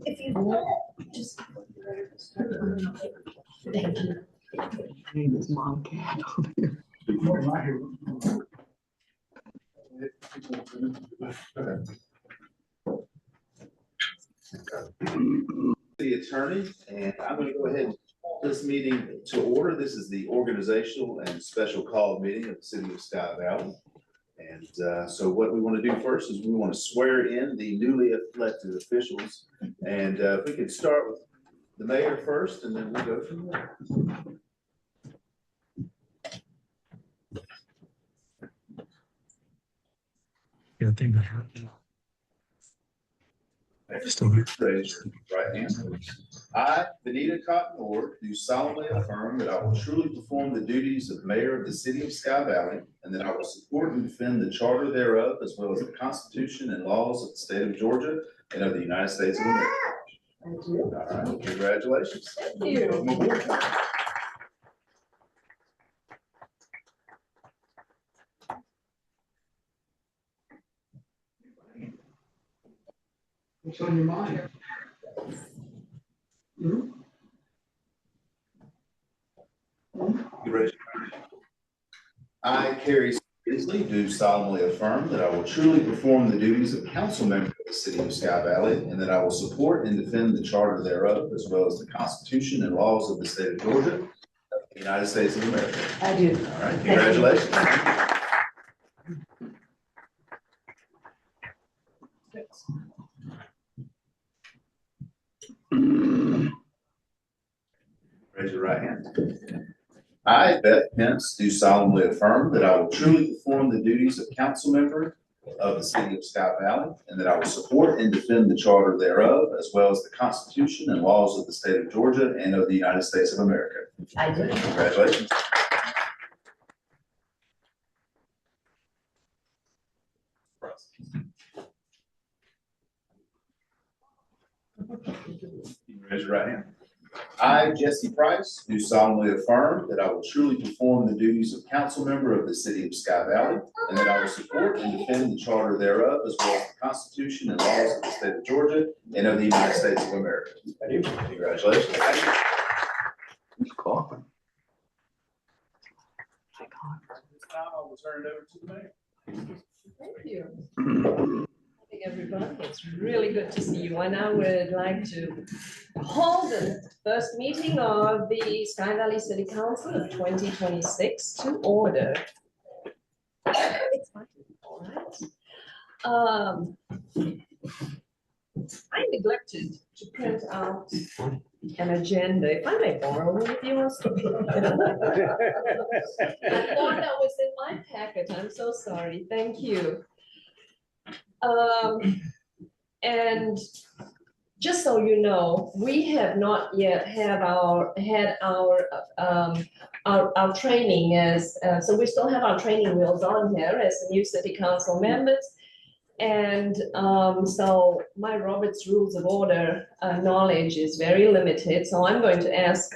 If you want, just. Thank you. His mom cat. The attorney, and I'm going to go ahead and call this meeting to order. This is the organizational and special call meeting of the city of Sky Valley. And so what we want to do first is we want to swear in the newly elected officials. And if we could start with the mayor first, and then we'll go from there. Yeah, I think that Still here. Raise your right hand. I, Benita Cotton Ward, do solemnly affirm that I will truly perform the duties of mayor of the city of Sky Valley, and that I will support and defend the charter thereof, as well as the Constitution and laws of the state of Georgia and of the United States of America. Thank you. All right, congratulations. Thank you. Welcome aboard. What's on your mind? You raise your hand. I, Carrie Beasley, do solemnly affirm that I will truly perform the duties of council member of the city of Sky Valley, and that I will support and defend the charter thereof, as well as the Constitution and laws of the state of Georgia, of the United States of America. I do. All right, congratulations. Raise your right hand. I, Beth Pence, do solemnly affirm that I will truly perform the duties of council member of the city of Sky Valley, and that I will support and defend the charter thereof, as well as the Constitution and laws of the state of Georgia and of the United States of America. I do. Congratulations. Raise your right hand. I, Jesse Price, do solemnly affirm that I will truly perform the duties of council member of the city of Sky Valley, and that I will support and defend the charter thereof, as well as the Constitution and laws of the state of Georgia and of the United States of America. Congratulations. Who's coughing? Now I will turn it over to the mayor. Thank you. Everybody, it's really good to see you, and I would like to hold the first meeting of the Sky Valley City Council of 2026 to order. It's fine. All right. I neglected to print out an agenda. If I may borrow one of yours. I thought that was in my packet. I'm so sorry. Thank you. And just so you know, we have not yet had our training as so we still have our training wheels on here as the new city council members, and so my Robert's Rules of Order knowledge is very limited. So I'm going to ask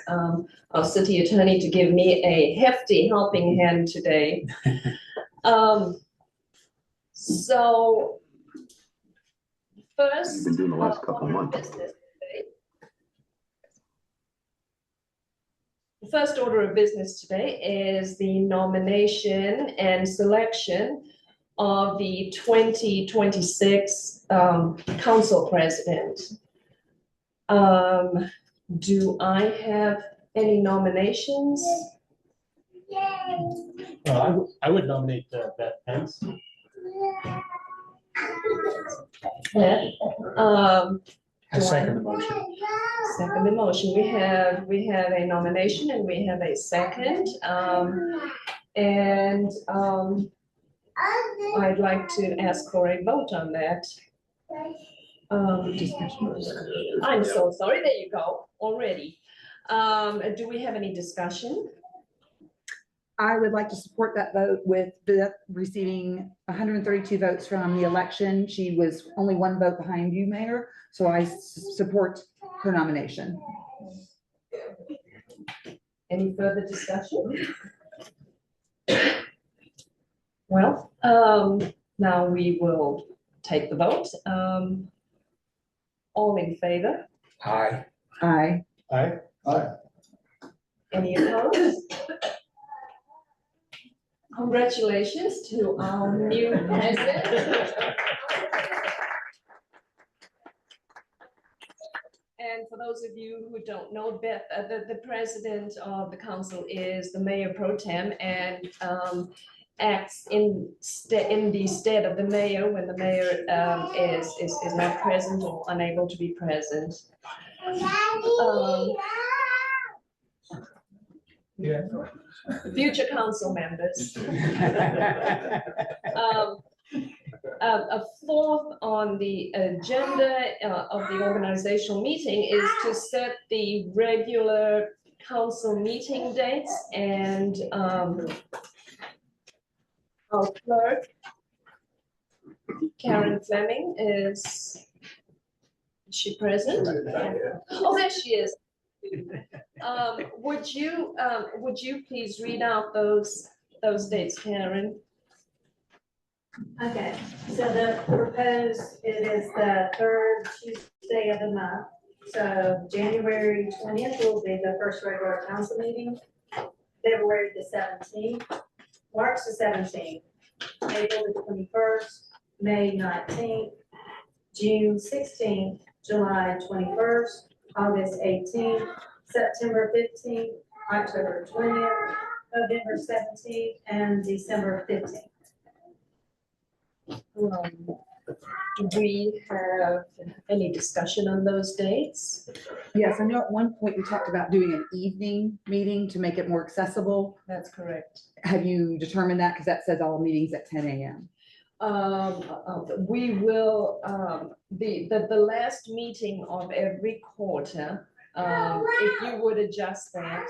our city attorney to give me a hefty helping hand today. So. First, You've been doing the last couple of months. The first order of business today is the nomination and selection of the 2026 council president. Do I have any nominations? I would nominate Beth Pence. Beth, I second the motion. second the motion. We have a nomination and we have a second. I'd like to ask for a vote on that. I'm so sorry. There you go. Already. Do we have any discussion? I would like to support that vote with Beth receiving 132 votes from the election. She was only one vote behind you, Mayor, so I support her nomination. Any further discussion? Well, now we will take the vote. All in favor? Aye. Aye. Aye. Any opposed? Congratulations to our new president. And for those of you who don't know, Beth, the president of the council is the mayor pro tem and acts in the stead of the mayor when the mayor is not present or unable to be present. Yeah. Future council members. A fourth on the agenda of the organizational meeting is to set the regular council meeting dates, and our clerk, Karen Fleming, is she present? Oh, there she is. Would you please read out those dates, Karen? Okay, so the proposed, it is the third Tuesday of the month. So January 20th will be the first regular council meeting. February the 17th, March the 17th, April the 21st, May 19th, June 16th, July 21st, August 18th, September 15th, October 20th, November 17th, and December 15th. Do we have any discussion on those dates? Yes, I know at one point we talked about doing an evening meeting to make it more accessible. That's correct. Have you determined that? Because that says all meetings at 10 a.m. We will, the last meeting of every quarter, if you would adjust that,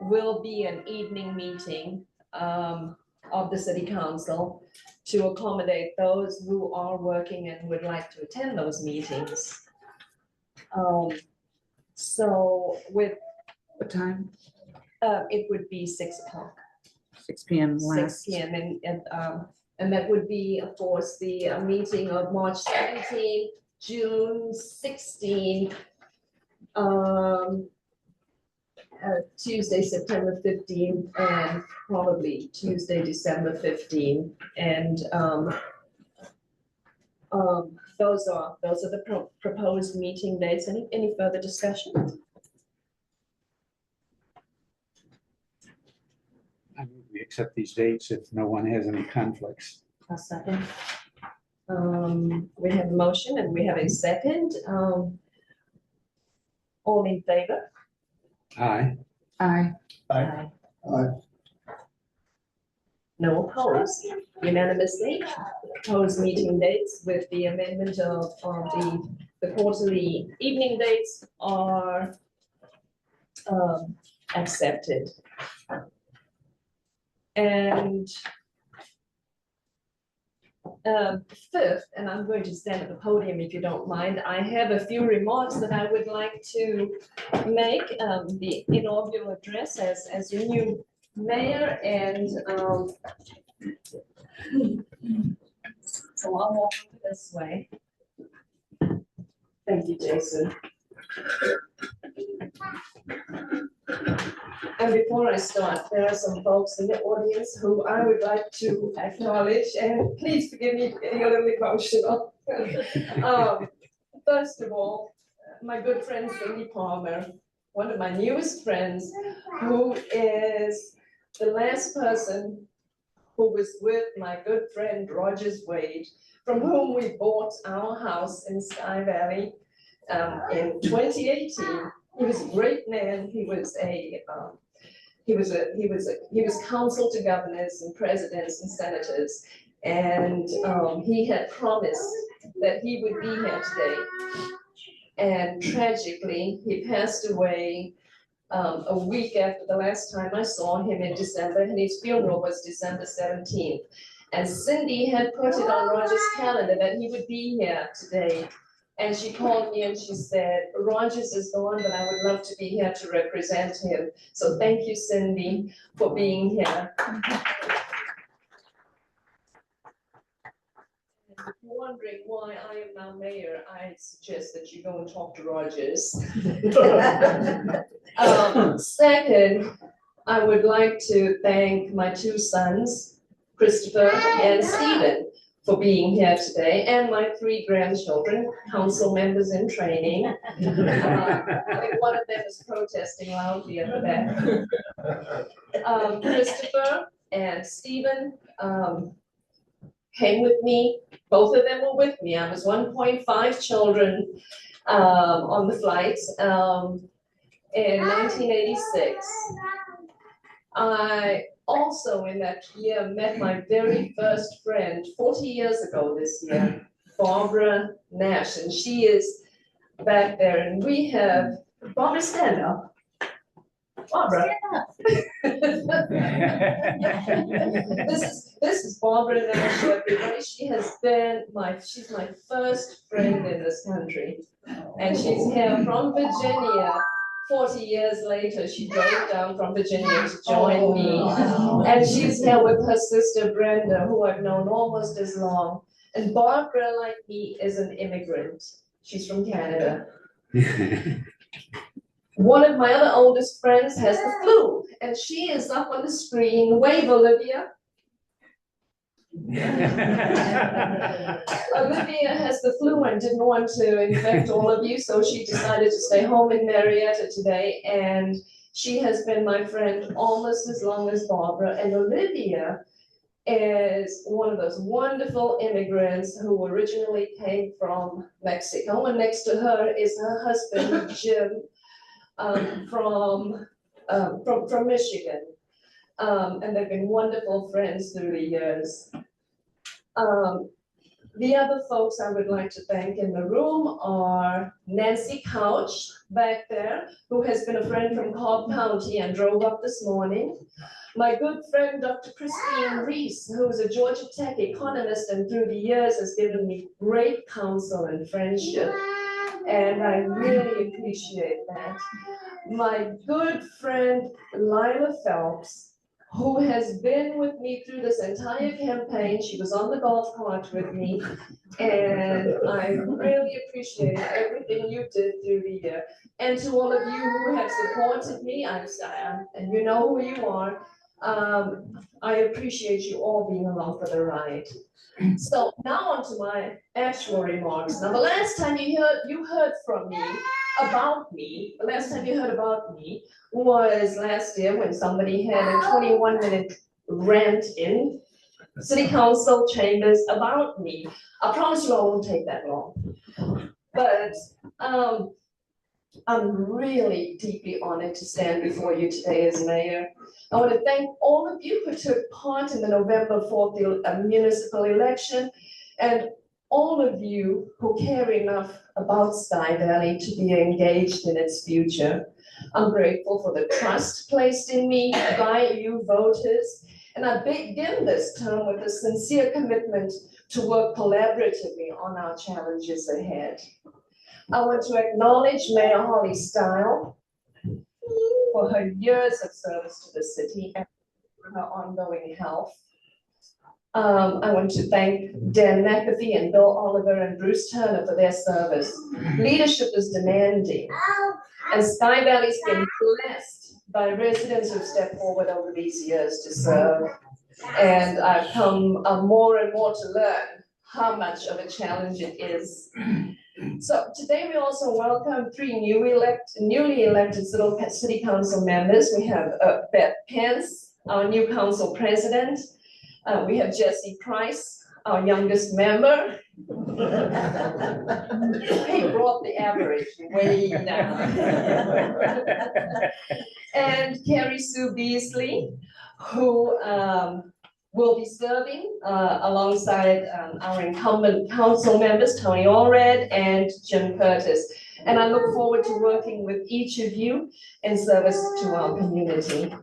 will be an evening meeting of the city council to accommodate those who are working and would like to attend those meetings. So with, What time? it would be 6 o'clock. 6 p.m. 6 last. p.m. And that would be, of course, the meeting of March 17th, June 16th, Tuesday, September 15th, and probably Tuesday, December 15th. And those are the proposed meeting dates. Any further discussion? I move we accept these dates if no one has any conflicts. A second. We have a motion and we have a second. All in favor? Aye. Aye. Aye. No opposed, unanimously. Proposed meeting dates with the amendment of the quarterly evening dates are accepted. And fifth, and I'm going to stand at the podium if you don't mind, I have a few remarks that I would like to make. The inaugural address as your new mayor, and so I'll walk this way. Thank you, Jason. And before I start, there are some folks in the audience who I would like to acknowledge, and please forgive me for getting a little emotional. First of all, my good friend Cindy Palmer, one of my newest friends, who is the last person who was with my good friend Rogers Wade, from whom we bought our house in Sky Valley in 2018. He was a great man. He was counsel to governors and presidents and senators, and he had promised that he would be here today. And tragically, he passed away a week after the last time I saw him in December, and his funeral was December 17th. And Cindy had put it on Roger's calendar that he would be here today And she called me and she said, Rogers is gone, but I would love to be here to represent him. So thank you, Cindy, for being here. If you're wondering why I am now mayor, I suggest that you go and talk to Rogers. Second, I would like to thank my two sons, Christopher and Stephen, for being here today, and my three grandchildren, council members in training. I think one of them is protesting loudly at the back. Christopher and Stephen came with me. Both of them were with me. I was 1.5 children on the flight in 1986. I also in that year met my very first friend 40 years ago this year, Barbara Nash, and she is back there, and we have, Barbara, stand up. Barbara. This is Barbara Nash, everybody. She's my first friend in this country. And she's here from Virginia. 40 years later, she drove down from Virginia to join me. And she's here with her sister Brenda, who I've known almost as long. And Barbara, like me, is an immigrant. She's from Canada. One of my other oldest friends has the flu, and she is up on the screen. Wave, Olivia. Olivia has the flu and didn't want to infect all of you, so she decided to stay home in Marietta today, and she has been my friend almost as long as Barbara. And Olivia is one of those wonderful immigrants who originally came from Mexico, and next to her is her husband, Jim, from Michigan. And they've been wonderful friends through the years. The other folks I would like to thank in the room are Nancy Couch back there, who has been a friend from Cobb County and drove up this morning. My good friend, Dr. Christine Reese, who is a Georgia Tech economist and through the years has given me great counsel and friendship. And I really appreciate that. My good friend, Lila Phelps, who has been with me through this entire campaign. She was on the golf cart with me, and I really appreciate everything you did through the year. And to all of you who have supported me, and you know who you are, I appreciate you all being along for the ride. So now on to my actual remarks. Now, the last time you heard from me about me, the last time you heard about me was last year when somebody had a 21-minute rant in City Council chambers about me. I promise you I won't take that long. But I'm really deeply honored to stand before you today as mayor. I want to thank all of you who took part in the November 4th municipal election, and all of you who care enough about Sky Valley to be engaged in its future. I'm grateful for the trust placed in me by you voters, and I begin this term with a sincere commitment to work collaboratively on our challenges ahead. I want to acknowledge Mayor Holly Style for her years of service to the city and for her ongoing health. I want to thank Dan McAfee and Bill Oliver and Bruce Turner for their service. Leadership is demanding, and Sky Valley's been blessed by residents who've stepped forward over these years to serve. And I've come more and more to learn how much of a challenge it is. So today we also welcome three newly elected city council members. We have Beth Pence, our new council president. We have Jesse Price, our youngest member. He brought the average way down. And Carrie Sue Beasley, who will be serving alongside our incumbent council members, Tony Allred and Jim Curtis. And I look forward to working with each of you in service to our community.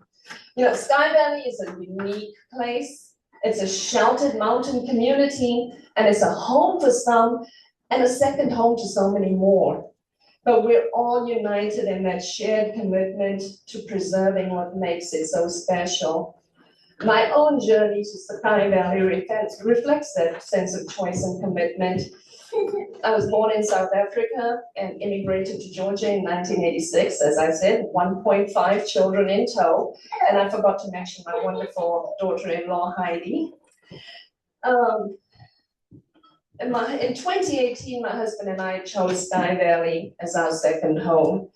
You know, Sky Valley is a unique place. It's a sheltered mountain community, and it's a home for some, and a second home to so many more. But we're all united in that shared commitment to preserving what makes it so special. My own journey to Sky Valley reflects that sense of choice and commitment. I was born in South Africa and immigrated to Georgia in 1986, as I said, 1.5 children in tow. And I forgot to mention my wonderful daughter-in-law, Heidi. In 2018, my husband and I chose Sky Valley as our second home,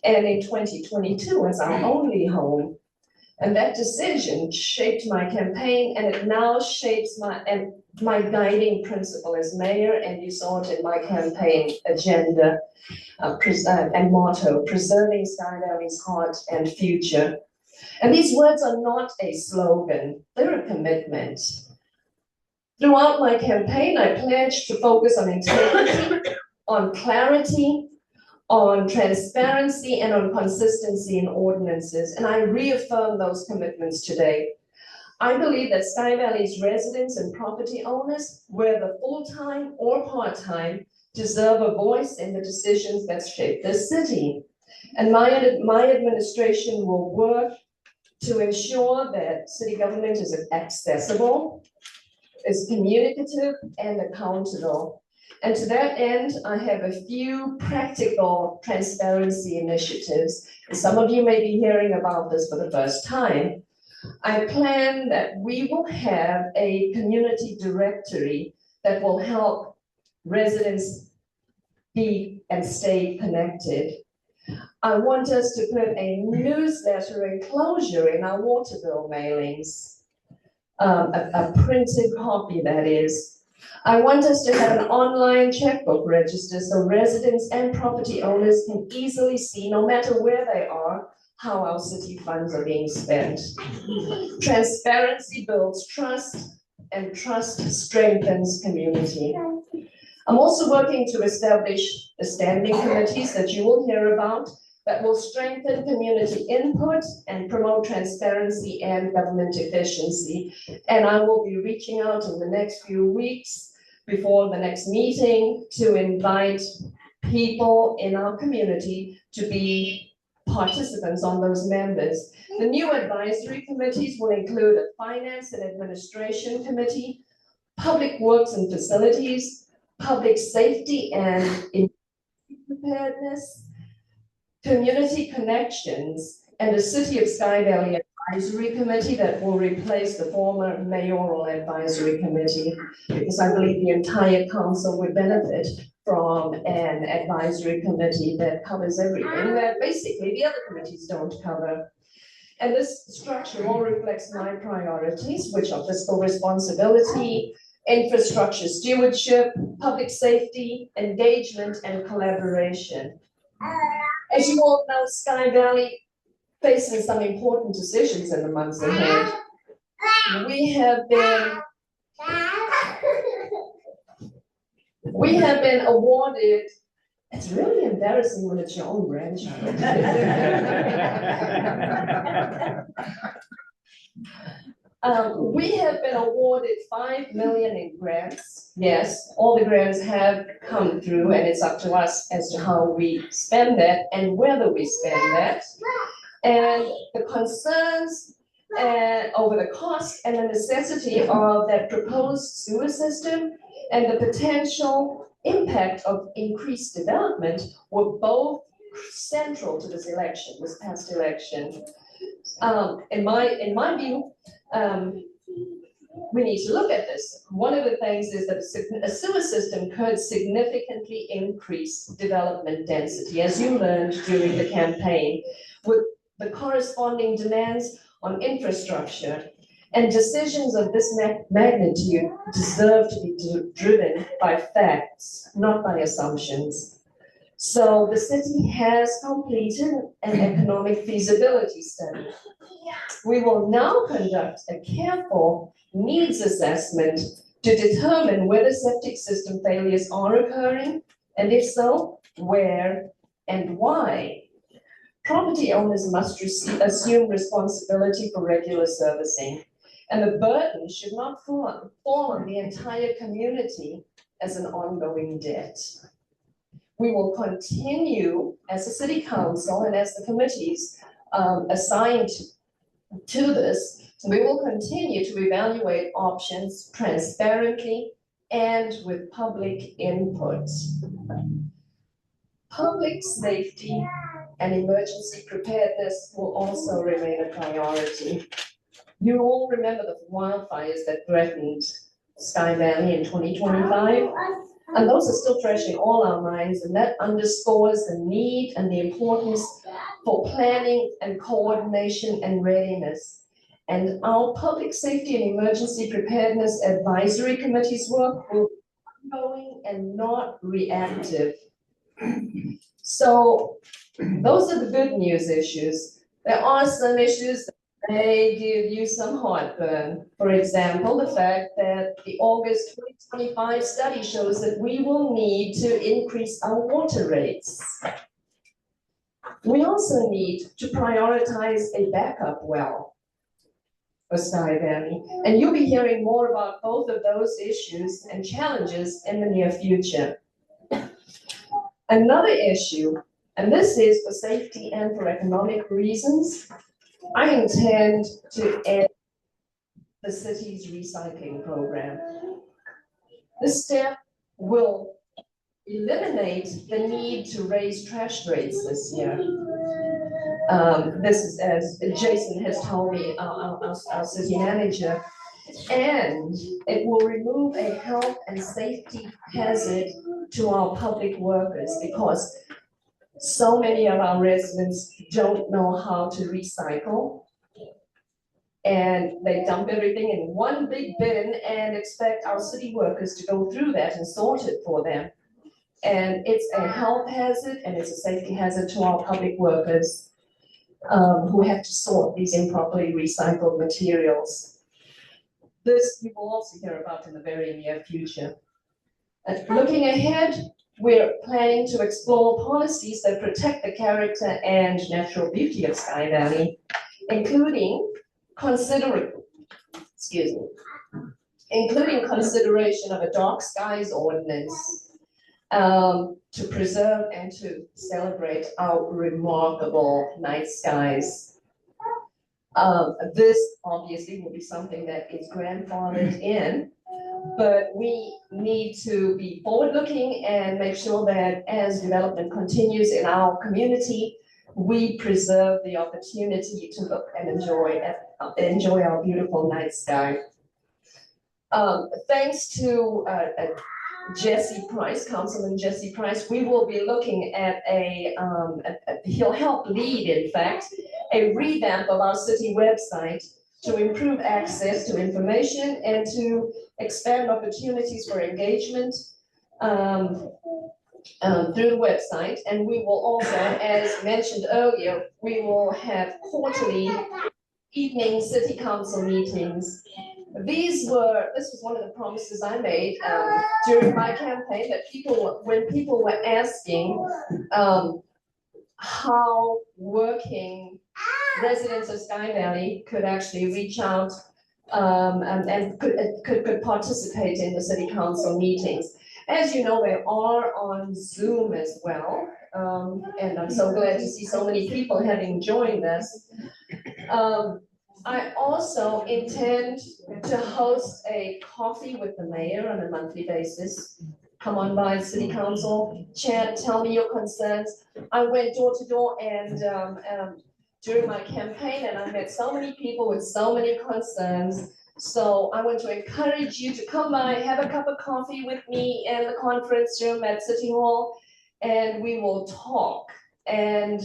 and in 2022 as our only home. And that decision shaped my campaign, and it now shapes my guiding principle as mayor, and you saw it in my campaign agenda and motto, preserving Sky Valley's heart and future. And these words are not a slogan, they're a commitment. Throughout my campaign, I pledged to focus on integrity, on clarity, on transparency, and on consistency in ordinances, and I reaffirm those commitments today. I believe that Sky Valley's residents and property owners, whether full-time or part-time, deserve a voice in the decisions that shape this city. And my administration will work to ensure that city government is accessible, is communicative, and accountable. And to that end, I have a few practical transparency initiatives. And some of you may be hearing about this for the first time. I plan that we will have a community directory that will help residents be and stay connected. I want us to put a newsletter enclosure in our water bill mailings. A printed copy, that is. I want us to have an online checkbook register so residents and property owners can easily see, no matter where they are, how our city funds are being spent. Transparency builds trust, and trust strengthens community. I'm also working to establish the standing committees that you will hear about that will strengthen community input and promote transparency and government efficiency. And I will be reaching out in the next few weeks before the next meeting to invite people in our community to be participants on those members. The new advisory committees will include a finance and administration committee, public works and facilities, public safety and preparedness, community connections, and a City of Sky Valley Advisory Committee that will replace the former mayoral advisory committee, because I believe the entire council would benefit from an advisory committee that covers everything that basically the other committees don't cover. And this structure all reflects my priorities, which are fiscal responsibility, infrastructure stewardship, public safety, engagement, and collaboration. As you all know, Sky Valley faces some important decisions in the months ahead. We have been awarded, it's really embarrassing when it's your own grandchild. We have been awarded $5 million in grants. Yes, all the grants have come through, and it's up to us as to how we spend that and whether we spend that. And the concerns over the cost and the necessity of that proposed sewer system and the potential impact of increased development were both central to this past election. In my view, we need to look at this. One of the things is that a sewer system could significantly increase development density, as you learned during the campaign, with the corresponding demands on infrastructure. And decisions of this magnitude deserve to be driven by facts, not by assumptions. So the city has completed an economic feasibility study. We will now conduct a careful needs assessment to determine whether septic system failures are occurring, and if so, where and why. Property owners must assume responsibility for regular servicing, and the burden should not fall on the entire community as an ongoing debt. We will continue as a city council and as the committees assigned to this, we will continue to evaluate options transparently and with public input. Public safety and emergency preparedness will also remain a priority. You all remember the wildfires that threatened Sky Valley in 2025, and those are still fresh in all our minds, and that underscores the need and the importance for planning and coordination and readiness. And our public safety and emergency preparedness advisory committee's work will be ongoing and not reactive. So those are the good news issues. There are some issues that may give you some heartburn. For example, the fact that the August 2025 study shows that we will need to increase our water rates. We also need to prioritize a backup well for Sky Valley. And you'll be hearing more about both of those issues and challenges in the near future. Another issue, and this is for safety and for economic reasons, I intend to end the city's recycling program. This step will eliminate the need to raise trash rates this year. This is, as Jason has told me, our city manager, and it will remove a health and safety hazard to our public workers because so many of our residents don't know how to recycle. And they dump everything in one big bin and expect our city workers to go through that and sort it for them. And it's a health hazard and it's a safety hazard to our public workers who have to sort these improperly recycled materials. This you will also hear about in the very near future. Looking ahead, we're planning to explore policies that protect the character and natural beauty of Sky Valley, including consideration of a dark skies ordinance to preserve and to celebrate our remarkable night skies. This obviously will be something that is grandfathered in, but we need to be forward-looking and make sure that as development continues in our community, we preserve the opportunity to look and enjoy our beautiful night sky. Thanks to Jesse Price, Councilman Jesse Price, we will be looking at he'll help lead, in fact, a revamp of our city website to improve access to information and to expand opportunities for engagement through the website. And we will also, as mentioned earlier, we will have quarterly evening city council meetings. This was one of the promises I made during my campaign, that when people were asking how working residents of Sky Valley could actually reach out and could participate in the city council meetings. As you know, they are on Zoom as well, and I'm so glad to see so many people having joined us. I also intend to host a coffee with the mayor on a monthly basis. Come on by city council, chat, tell me your concerns. I went door to door and during my campaign, and I met so many people with so many concerns. So I want to encourage you to come by, have a cup of coffee with me in the conference room at City Hall, and we will talk and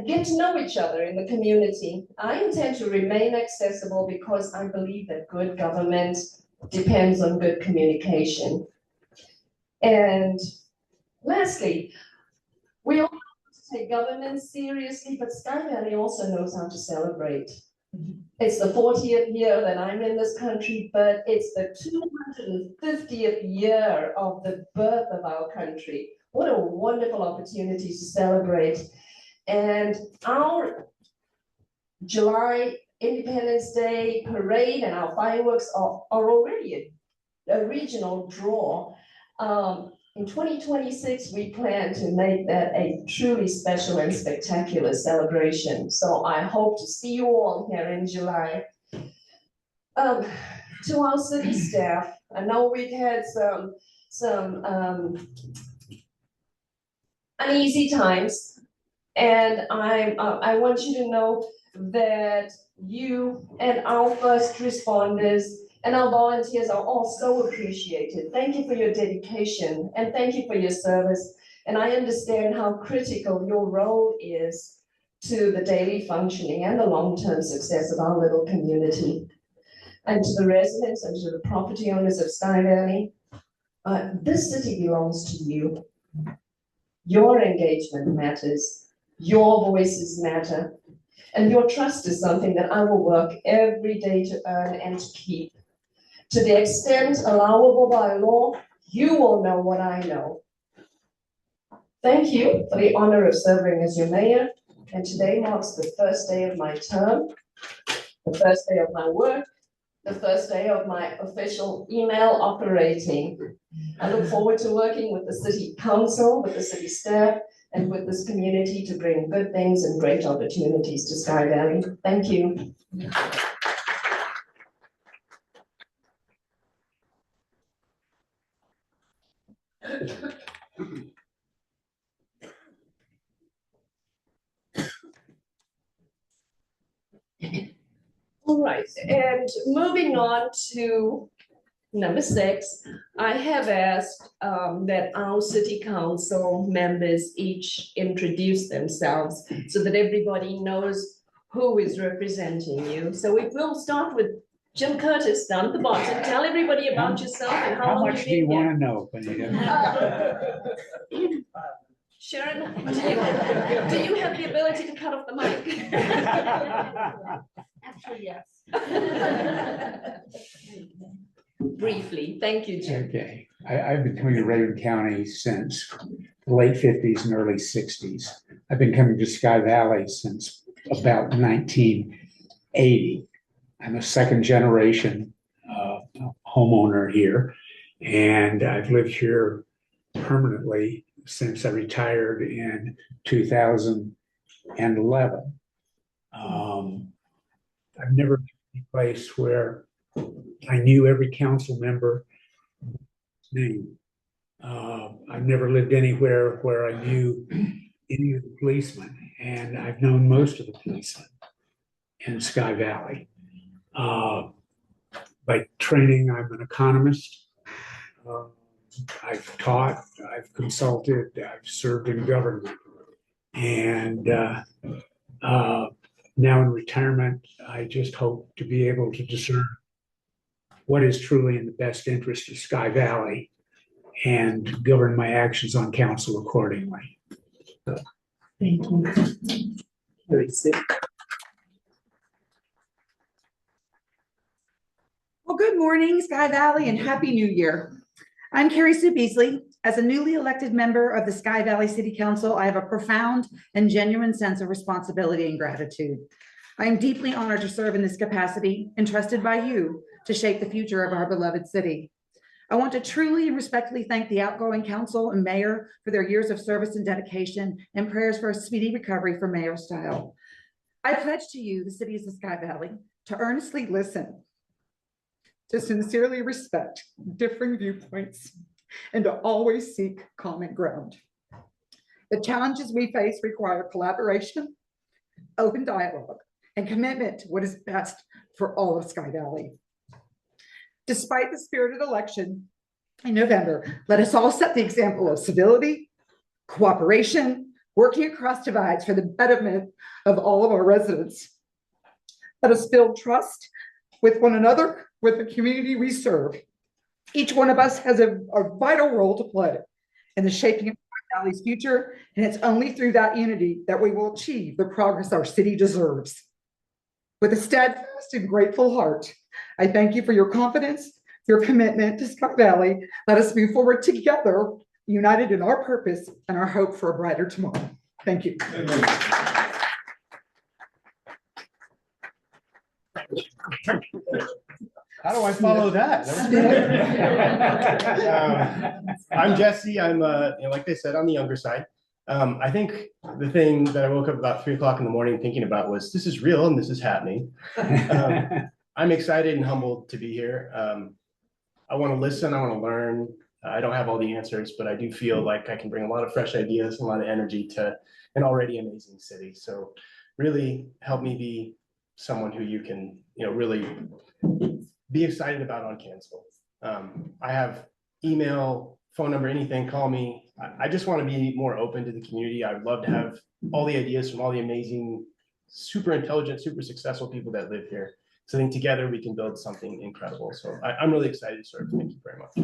get to know each other in the community. I intend to remain accessible because I believe that good government depends on good communication. And lastly, we all have to take governance seriously, but Sky Valley also knows how to celebrate. It's the 40th year that I'm in this country, but it's the 250th year of the birth of our country. What a wonderful opportunity to celebrate. And our July Independence Day parade and our fireworks are already regional draw. In 2026, we plan to make that a truly special and spectacular celebration. So I hope to see you all here in July. To our city staff, I know we've had some uneasy times, and I want you to know that you and our first responders and our volunteers are all so appreciated. Thank you for your dedication and thank you for your service. And I understand how critical your role is to the daily functioning and the long-term success of our little community. And to the residents and to the property owners of Sky Valley, this city belongs to you. Your engagement matters. Your voices matter. And your trust is something that I will work every day to earn and to keep. To the extent allowable by law, you will know what I know. Thank you for the honor of serving as your mayor. And today marks the first day of my term, the first day of my work, the first day of my official email operating. I look forward to working with the city council, with the city staff, and with this community to bring good things and great opportunities to Sky Valley. Thank you. All right, and moving on to number 6, I have asked that our city council members each introduce themselves so that everybody knows who is representing you. So we will start with Jim Curtis down at the bottom. Tell everybody about yourself and how long much do you you've been want here. to know, Benita? Sharon, do you have the ability to cut off the mic? Actually, yes. Briefly, thank you, Jim. Okay, I've been coming to Raven County since the late 50s and early 60s. I've been coming to Sky Valley since about 1980. I'm a second generation homeowner here, and I've lived here permanently since I retired in 2011. I've never been in a place where I knew every council member's name. I've never lived anywhere where I knew any of the policemen, and I've known most of the policemen in Sky Valley. By training, I'm an economist. I've taught, I've consulted, I've served in government. And now in retirement, I just hope to be able to discern what is truly in the best interest of Sky Valley and govern my actions on council accordingly. Thank you. Very sick. Well, good morning, Sky Valley, and Happy New Year. I'm Carrie Sue Beasley. As a newly elected member of the Sky Valley City Council, I have a profound and genuine sense of responsibility and gratitude. I am deeply honored to serve in this capacity, entrusted by you to shape the future of our beloved city. I want to truly and respectfully thank the outgoing council and mayor for their years of service and dedication, and prayers for a speedy recovery for Mayor Style. I pledge to you, the citizens of Sky Valley, to earnestly listen, to sincerely respect differing viewpoints, and to always seek common ground. The challenges we face require collaboration, open dialogue, and commitment to what is best for all of Sky Valley. Despite the spirited election in November, let us all set the example of civility, cooperation, working across divides for the betterment of all of our residents. Let us build trust with one another, with the community we serve. Each one of us has a vital role to play in the shaping of Sky Valley's future, and it's only through that unity that we will achieve the progress our city deserves. With a steadfast and grateful heart, I thank you for your confidence, your commitment to Sky Valley. Let us move forward together, united in our purpose and our hope for a brighter tomorrow. Thank you. How do I follow that? That was great. I'm Jesse. I'm, like they said, on the younger side. I think the thing that I woke up about 3 o'clock in the morning thinking about was, this is real and this is happening. I'm excited and humbled to be here. I want to listen. I want to learn. I don't have all the answers, but I do feel like I can bring a lot of fresh ideas, a lot of energy to an already amazing city. So really help me be someone who you can, really be excited about on council. I have email, phone number, anything, call me. I just want to be more open to the community. I would love to have all the ideas from all the amazing, super intelligent, super successful people that live here. So I think together we can build something incredible. So I'm really excited to serve. Thank you very much.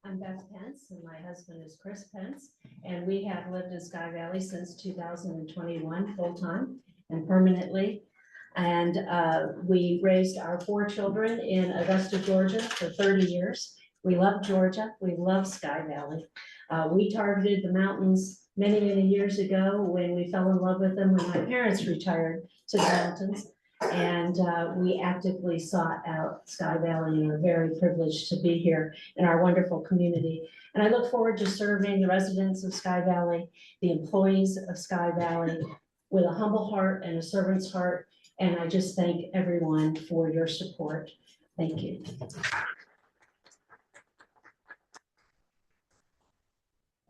I'm Beth Pence and my husband is Chris Pence. And we have lived in Sky Valley since 2021, full-time and permanently. And we raised our 4 children in Augusta, Georgia for 30 years. We love Georgia. We love Sky Valley. We targeted the mountains many, many years ago when we fell in love with them when my parents retired to the mountains. And we actively sought out Sky Valley and are very privileged to be here in our wonderful community. And I look forward to serving the residents of Sky Valley, the employees of Sky Valley with a humble heart and a servant's heart. And I just thank everyone for your support. Thank you.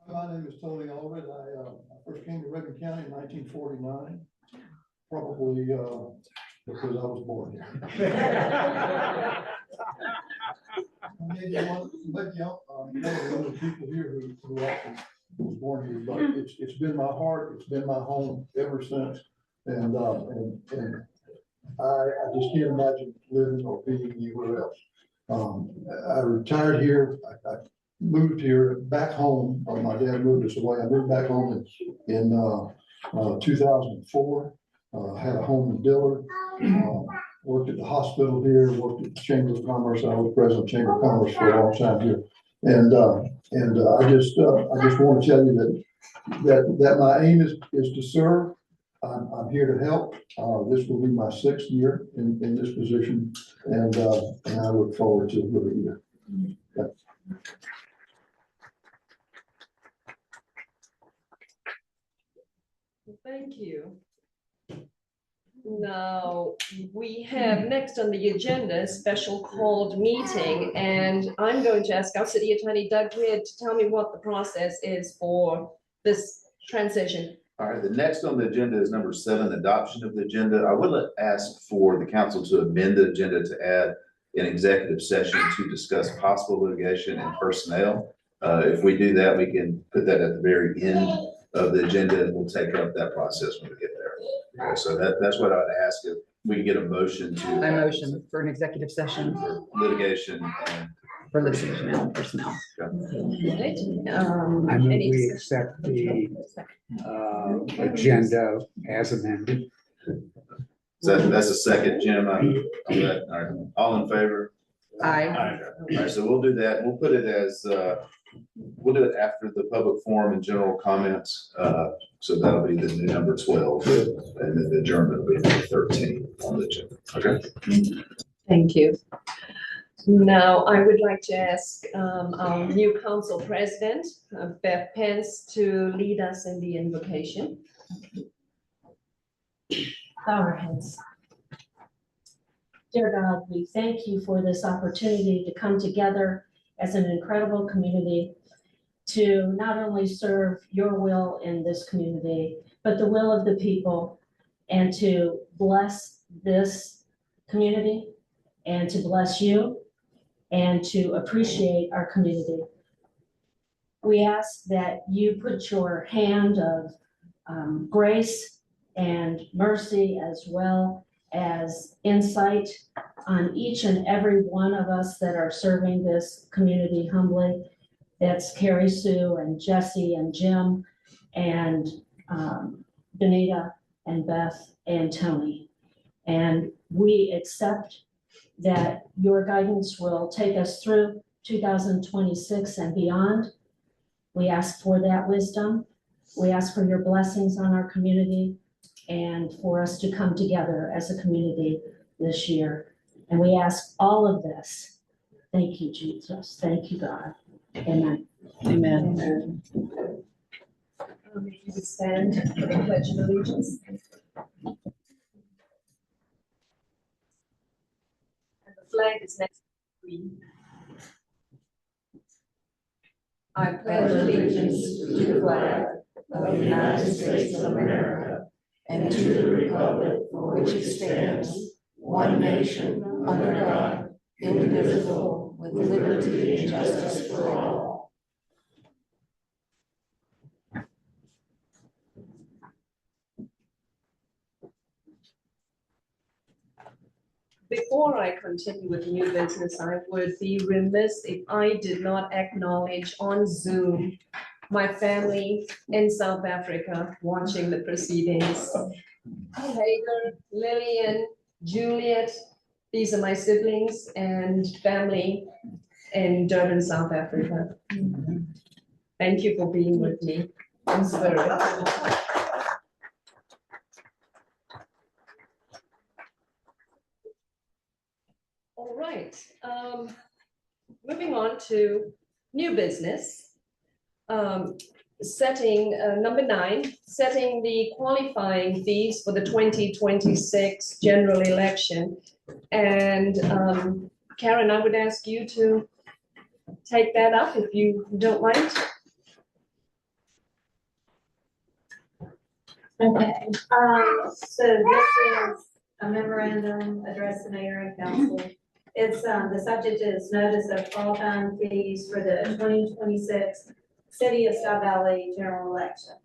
My name is Tony Allred. I first came to Reagan County in 1949, probably because I was born here. Maybe one of the people here who actually was born here, but it's been my heart, it's been my home ever since, and I just can't imagine living or being anywhere else. I retired here. I moved here back home. My dad moved us away. I moved back home in 2004. Had a home in Dillard. Worked at the hospital here. Worked at the Chamber of Commerce. I was president of Chamber of Commerce for a long time here. And I just want to tell you that my aim is to serve. I'm here to help. This will be my 6th year in this position, and I look forward to living here. Thank you. Now, we have next on the agenda a special called meeting, and I'm going to ask our city attorney, Doug Reed, to tell me what the process is for this transition. All right, the next on the agenda is number 7, adoption of the agenda. I would ask for the council to amend the agenda to add an executive session to discuss possible litigation and personnel. If we do that, we can put that at the very end of the agenda, and we'll take up that process when we get there. Okay, so that's what I would ask, if we can get a motion to. I motion for an executive session for litigation and for litigation and personnel. I move Any we discussion? accept the agenda as amended. That's a second, Jim. All right, all in favor? Aye. All right, so we'll do that. We'll put it as, we'll do it after the public forum and general comments. So that'll be the new number 12, and then the adjournment will be number 13 on the agenda. Okay. Thank you. Now, I would like to ask our new council president, Beth Pence, to lead us in the invocation. Bow our heads. Dear God, we thank you for this opportunity to come together as an incredible community to not only serve your will in this community, but the will of the people, and to bless this community and to bless you and to appreciate our community. We ask that you put your hand of grace and mercy, as well as insight, on each and every one of us that are serving this community humbly. That's Carrie Sue and Jesse and Jim and Benita and Beth and Tony. And we accept that your guidance will take us through 2026 and beyond. We ask for that wisdom. We ask for your blessings on our community. and for us to come together as a community this year. And we ask all of this. Thank you, Jesus. Thank you, God. Amen. Amen. You would stand for the pledge of allegiance. And the flag is next to the queen. I pledge allegiance to the flag of the United States of America and to the republic for which it stands, one nation, under God, indivisible, with liberty and justice for all. Before I continue with new business, I would be remiss if I did not acknowledge on Zoom my family in South Africa watching the proceedings. Hager, Lillian, Juliet, these are my siblings and family in Durban, South Africa. Thank you for being with me in spirit. All right, moving on to new business. Setting, number 9, setting the qualifying fees for the 2026 general election. And Karen, I would ask you to take that up if you don't mind. Okay, so this is a memorandum addressed to mayor and council. It's, the subject is notice of qualifying fees for the 2026 City of Sky Valley general election.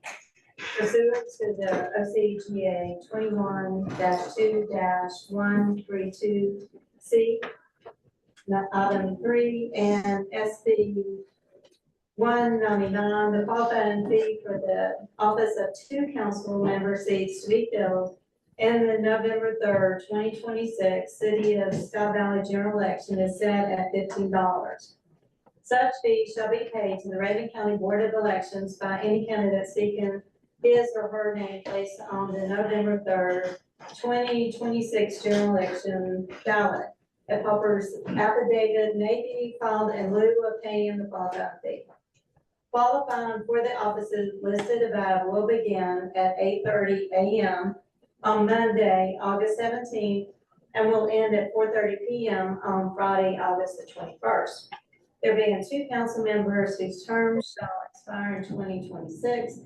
Pursuant to the OCGA 21-2-132C, item 3, and SB 199, the qualifying fee for the office of 2 council member seats to be filled in the November 3rd, 2026 City of Sky Valley general election is set at $15. Such fee shall be paid to the Raven County Board of Elections by any candidate seeking his or her name placed on the November 3rd, 2026 general election ballot. A pauper's affidavit may be filed in lieu of paying the qualifying fee. Qualifying for the offices listed above will begin at 8:30 a.m. on Monday, August 17th, and will end at 4:30 p.m. on Friday, August the 21st. There being 2 council members whose terms shall expire in 2026,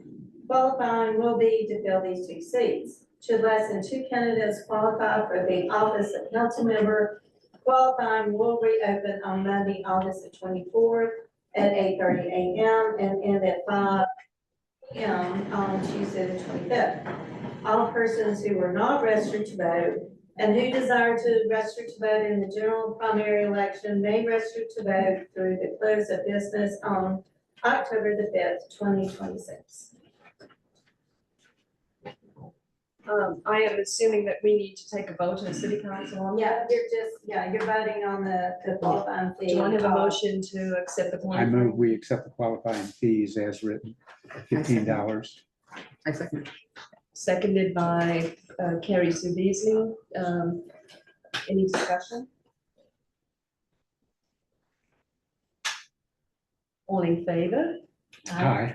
qualifying will be to fill these 2 seats. Should less than 2 candidates qualify for the office of council member, qualifying will reopen on Monday, August the 24th at 8:30 a.m. and end at 5 p.m. on Tuesday the 25th. All persons who were not registered to vote and who desire to register to vote in the general primary election may register to vote through the close of business on October the 5th, 2026. I am assuming that we need to take a vote in city council on that. You're voting on the qualifying fee. Do you want to have a motion to accept the I qualifying? move we accept the qualifying fees as written, $15. I second. Seconded by Carrie Sue Beasley. Any discussion? All in favor? Aye.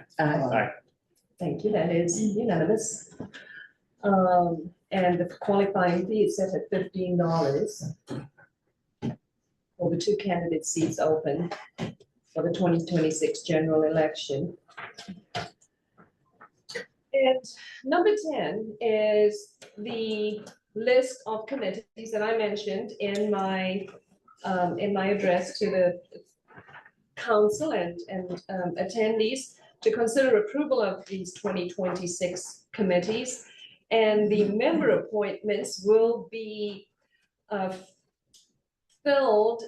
Thank you, that is unanimous. And the qualifying fee is set at $15 for the 2 candidate seats open for the 2026 general election. And number 10 is the list of committees that I mentioned in my address to the council and attendees to consider approval of these 2026 committees. And the member appointments will be filled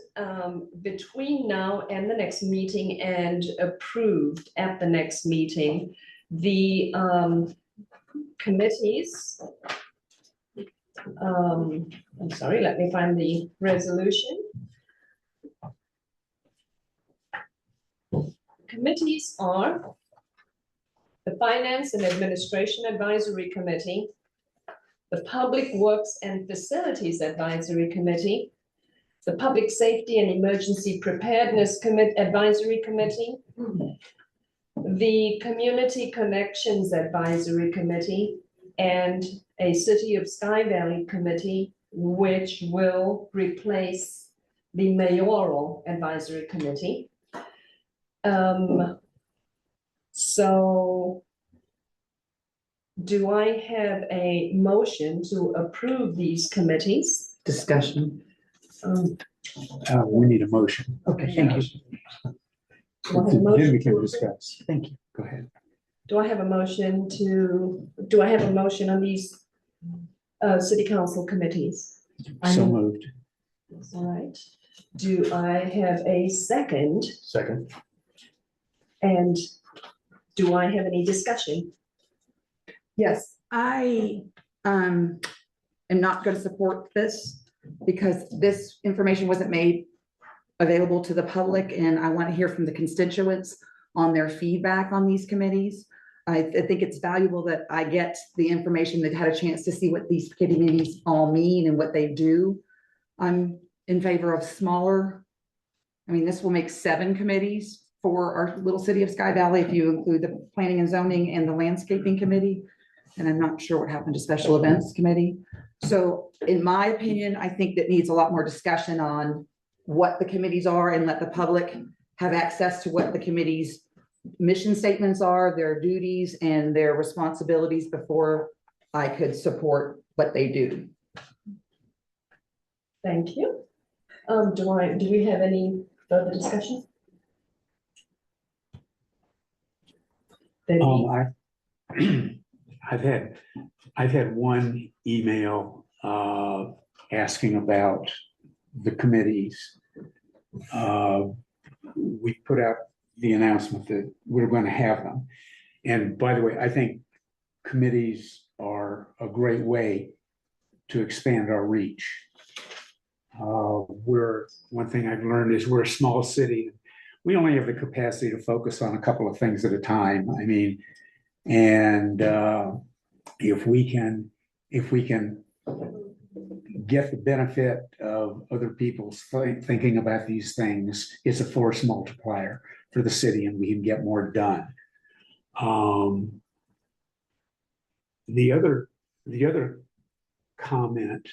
between now and the next meeting and approved at the next meeting. The committees, I'm sorry, let me find the resolution. Committees are the Finance and Administration Advisory Committee, the Public Works and Facilities Advisory Committee, the Public Safety and Emergency Preparedness Advisory Committee, the Community Connections Advisory Committee, and a City of Sky Valley Committee, which will replace the Mayoral Advisory Committee. So do I have a motion to approve these committees? Discussion. We need a motion. Okay, thank you. Do I have a Then motion we to can approve? discuss. Thank you. Go ahead. Do I have a motion on these city council committees? So moved. All right. Do I have a second? Second. And do I have any discussion? Yes, I am not going to support this because this information wasn't made available to the public, and I want to hear from the constituents on their feedback on these committees. I think it's valuable that I get the information, that had a chance to see what these committees all mean and what they do. I'm in favor of smaller. I mean, this will make 7 committees for our little city of Sky Valley, if you include the planning and zoning and the landscaping committee. And I'm not sure what happened to special events committee. So in my opinion, I think that needs a lot more discussion on what the committees are, and let the public have access to what the committees' mission statements are, their duties and their responsibilities before I could support what they do. Thank you. Do we have any further discussion? I've had one email asking about the committees. We put out the announcement that we're going to have them. And by the way, I think committees are a great way to expand our reach. One thing I've learned is we're a small city. We only have the capacity to focus on a couple of things at a time. I mean, and if we can get the benefit of other people's thinking about these things, it's a force multiplier for the city, and we can get more done. The other comment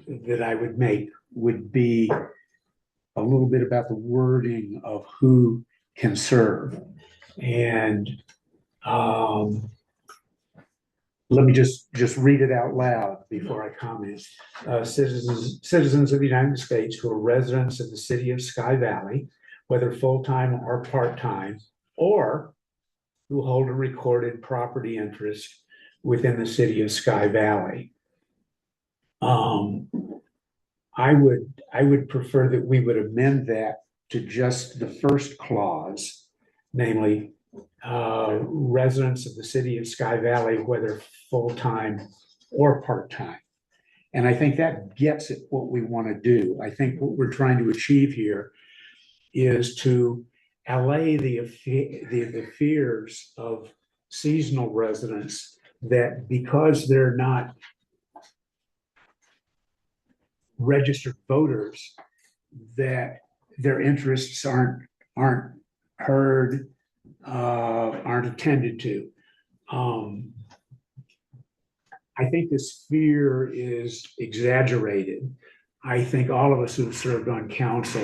that I would make would be a little bit about the wording of who can serve. And let me just read it out loud before I comment. Citizens of the United States who are residents of the city of Sky Valley, whether full-time or part-time, or who hold a recorded property interest within the city of Sky Valley. I would prefer that we would amend that to just the first clause, namely residents of the city of Sky Valley, whether full-time or part-time. And I think that gets at what we want to do. I think what we're trying to achieve here is to allay the fears of seasonal residents that because they're not registered voters, that their interests aren't heard, aren't attended to. I think this fear is exaggerated. I think all of us who've served on council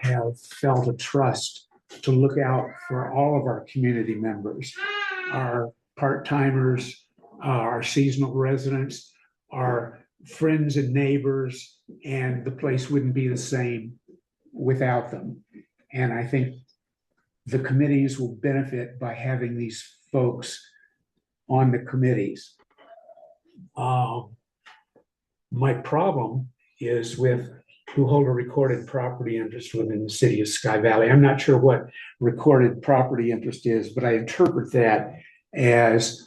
have felt a trust to look out for all of our community members, our part-timers, our seasonal residents, our friends and neighbors, and the place wouldn't be the same without them. And I think the committees will benefit by having these folks on the committees. My problem is with who hold a recorded property interest within the city of Sky Valley. I'm not sure what recorded property interest is, but I interpret that as,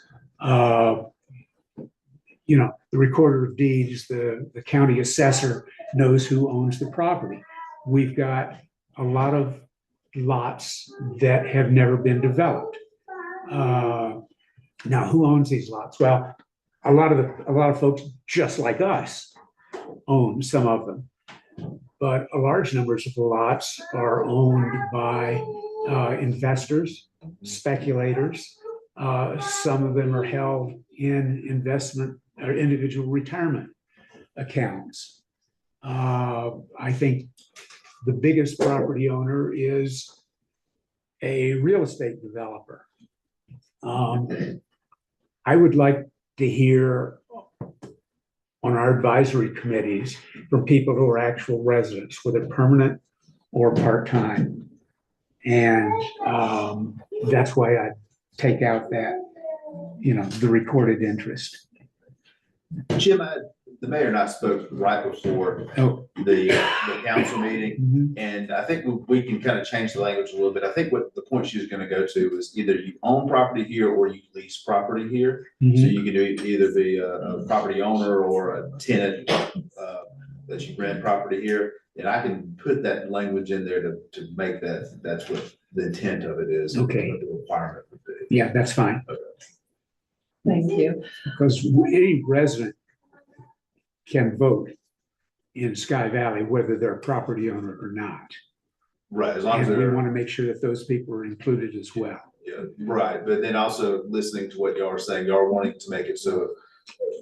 the recorder of deeds, the county assessor knows who owns the property. We've got a lot of lots that have never been developed. Now, who owns these lots? Well, a lot of folks just like us own some of them. But a large numbers of the lots are owned by investors, speculators. Some of them are held in investment or individual retirement accounts. I think the biggest property owner is a real estate developer. I would like to hear on our advisory committees from people who are actual residents, whether permanent or part-time. And that's why I take out that, the recorded interest. Jim, the mayor and I spoke right before Oh. the council meeting, Mhm. and I think we can kind of change the language a little bit. I think what the point she was going to go to is either you own property here or you lease property here. So Mhm. you can either be a property owner or a tenant that you rent property here. And I can put that language in there to make that's what the intent of it is. Okay. What the requirement would be. Yeah, that's fine, Thank you. because any resident can vote in Sky Valley, whether they're a property owner or not. Right, as long as And we they're. want to make sure that those people are included as well. Yeah, right, but then also listening to what y'all are saying, y'all are wanting to make it so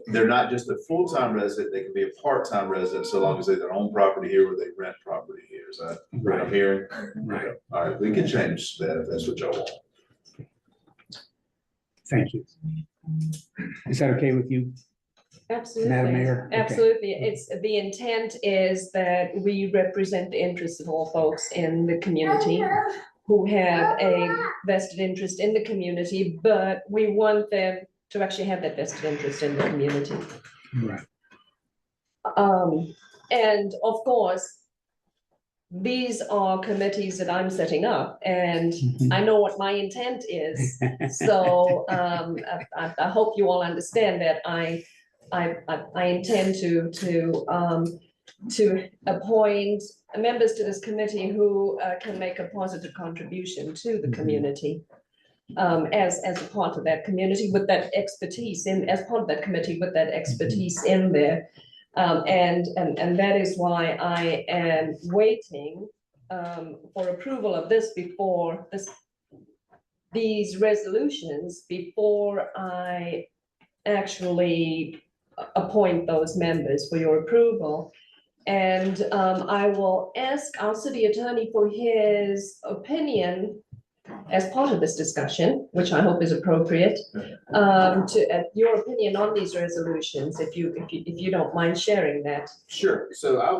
they're not just a full-time resident, they can be a part-time resident so long as they either own property here or they rent property here. Is that what I'm hearing? Right. All right, we can change that if that's what y'all want. Thank you. Is that okay with you, Absolutely. Madam Mayor? Okay. Absolutely. The intent is that we represent the interests of all folks in the community who have a vested interest in the community, but we want them to actually have that vested interest in the community. Right. And of course, these are committees that I'm setting up, and Mhm. I know what my intent is. So I hope you all understand that I intend to appoint members to this committee who can make a positive contribution to the community. As a part of that community with that expertise as part of that committee with that expertise in there. And that is why I am waiting for approval of this before these resolutions before I actually appoint those members for your approval. And I will ask our city attorney for his opinion as part of this discussion, which I hope is appropriate, your opinion on these resolutions, if you don't mind sharing that. Sure, so I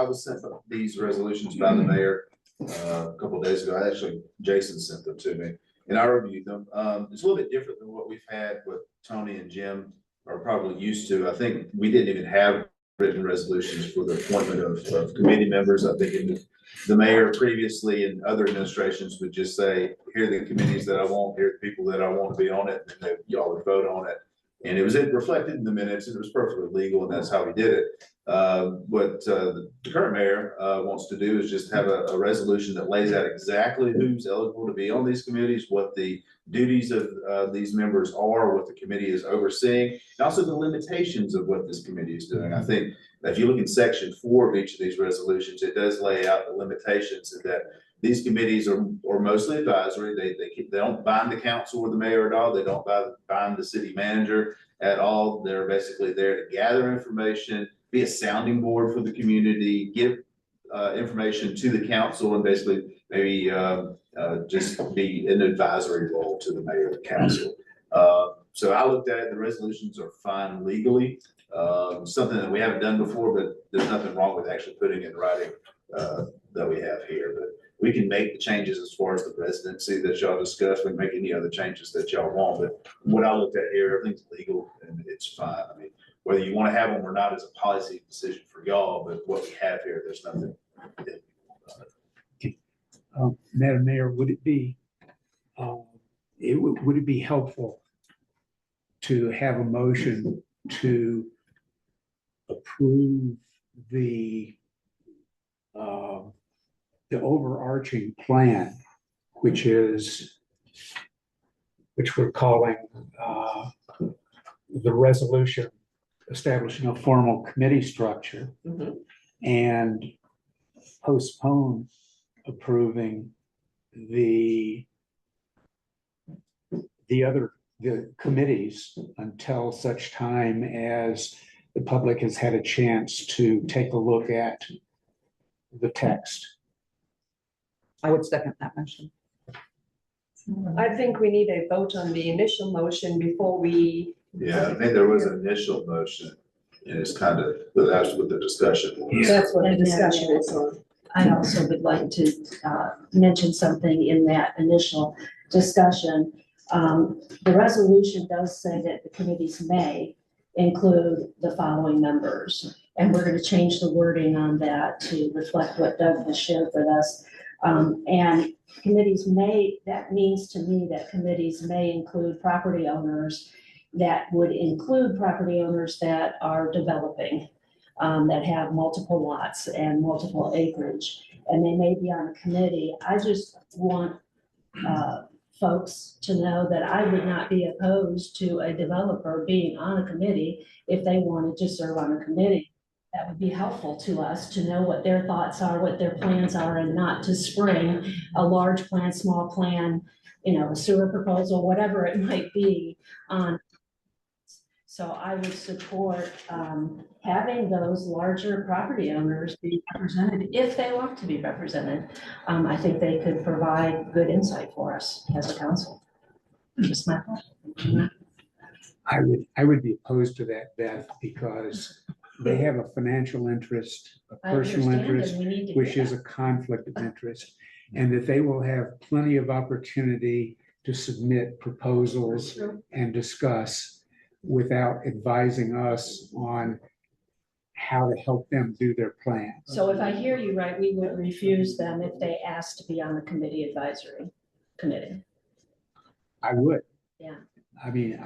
was sent these resolutions by the mayor a couple of days ago. Actually, Jason sent them to me and I reviewed them. It's a little bit different than what we've had, what Tony and Jim are probably used to. I think we didn't even have written resolutions for the appointment of committee members. I think the mayor previously and other administrations would just say, here are the committees that I want, here are the people that I want to be on it, and then y'all would vote on it. And it was reflected in the minutes, and it was perfectly legal, and that's how we did it. What the current mayor wants to do is just have a resolution that lays out exactly who's eligible to be on these committees, what the duties of these members are, what the committee is overseeing, and also the limitations of what this committee is doing. I think if you look in section 4 of each of these resolutions, it does lay out the limitations and that these committees are mostly advisory. They don't bind the council or the mayor at all. They don't bind the city manager at all. They're basically there to gather information, be a sounding board for the community, give information to the council, and basically maybe just be an advisory role to the mayor of the council. So I looked at it. The resolutions are fine legally. Something that we haven't done before, but there's nothing wrong with actually putting in writing that we have here. But we can make the changes as far as the presidency that y'all discussed. We can make any other changes that y'all want. But what I looked at here, everything's legal and it's fine. I mean, whether you want to have them or not is a policy decision for y'all, but what we have here, there's nothing. Madam Mayor, would it be helpful to have a motion to approve the overarching plan, which we're calling the resolution establishing a formal committee structure Mhm. and postpone approving the committees until such time as the public has had a chance to take a look at the text. I would second that motion. I think we need a vote on the initial motion before we. Yeah, I think there was an initial motion, and it's kind of, that's what the discussion was. That's what the And then, discussion is on. I also would like to mention something in that initial discussion. The resolution does say that the committees may include the following members. And we're going to change the wording on that to reflect what Doug has shared with us. And committees may, that means to me that committees may include property owners, that would include property owners that are developing, that have multiple lots and multiple acreage, and they may be on a committee. I just want folks to know that I would not be opposed to a developer being on a committee if they wanted to serve on a committee. That would be helpful to us to know what their thoughts are, what their plans are, and not to spring a large plan, small plan, a sewer proposal, whatever it might be on. So I would support having those larger property owners be represented if they want to be represented. I think they could provide good insight for us as a council. Just my thought. I would be opposed to that, Beth, because they have a financial interest, a I personal understand, interest, and we need to which get is a conflict of interest, and that they will have plenty of opportunity to submit proposals and discuss without advising us on how to help them do their plan. So if I hear you right, we would refuse them if they asked to be on the committee advisory committee. I would. Yeah. I mean,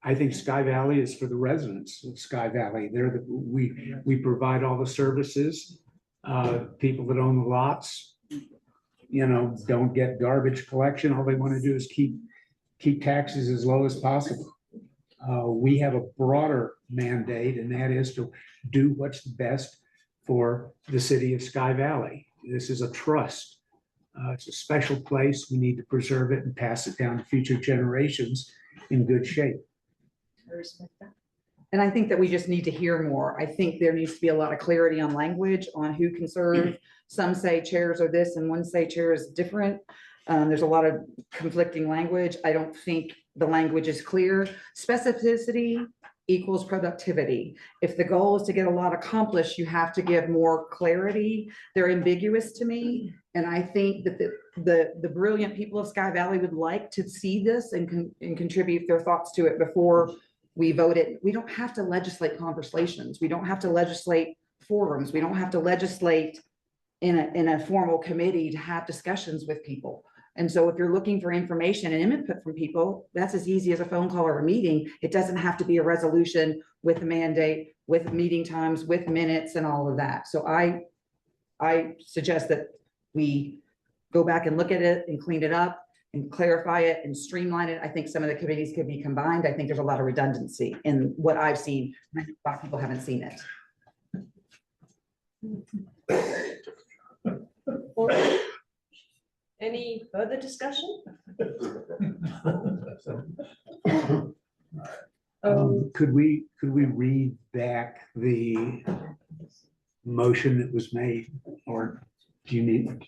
I think Sky Valley is for the residents of Sky Valley. We provide all the services. People that own the lots, don't get garbage collection. All they want to do is keep taxes as low as possible. We have a broader mandate, and that is to do what's best for the city of Sky Valley. This is a trust. It's a special place. We need to preserve it and pass it down to future generations in good shape. I respect that. And I think that we just need to hear more. I think there needs to be a lot of clarity on language, on who can serve. Some say chairs are this and one say chair is different. There's a lot of conflicting language. I don't think the language is clear. Specificity equals productivity. If the goal is to get a lot accomplished, you have to give more clarity. They're ambiguous to me. And I think that the brilliant people of Sky Valley would like to see this and contribute their thoughts to it before we vote it. We don't have to legislate conversations. We don't have to legislate forums. We don't have to legislate in a formal committee to have discussions with people. And so if you're looking for information and input from people, that's as easy as a phone call or a meeting. It doesn't have to be a resolution with a mandate, with meeting times, with minutes and all of that. So I suggest that we go back and look at it and clean it up and clarify it and streamline it. I think some of the committees could be combined. I think there's a lot of redundancy in what I've seen. A lot of people haven't seen it. Any further discussion? Could we read back the motion that was made, or do you need?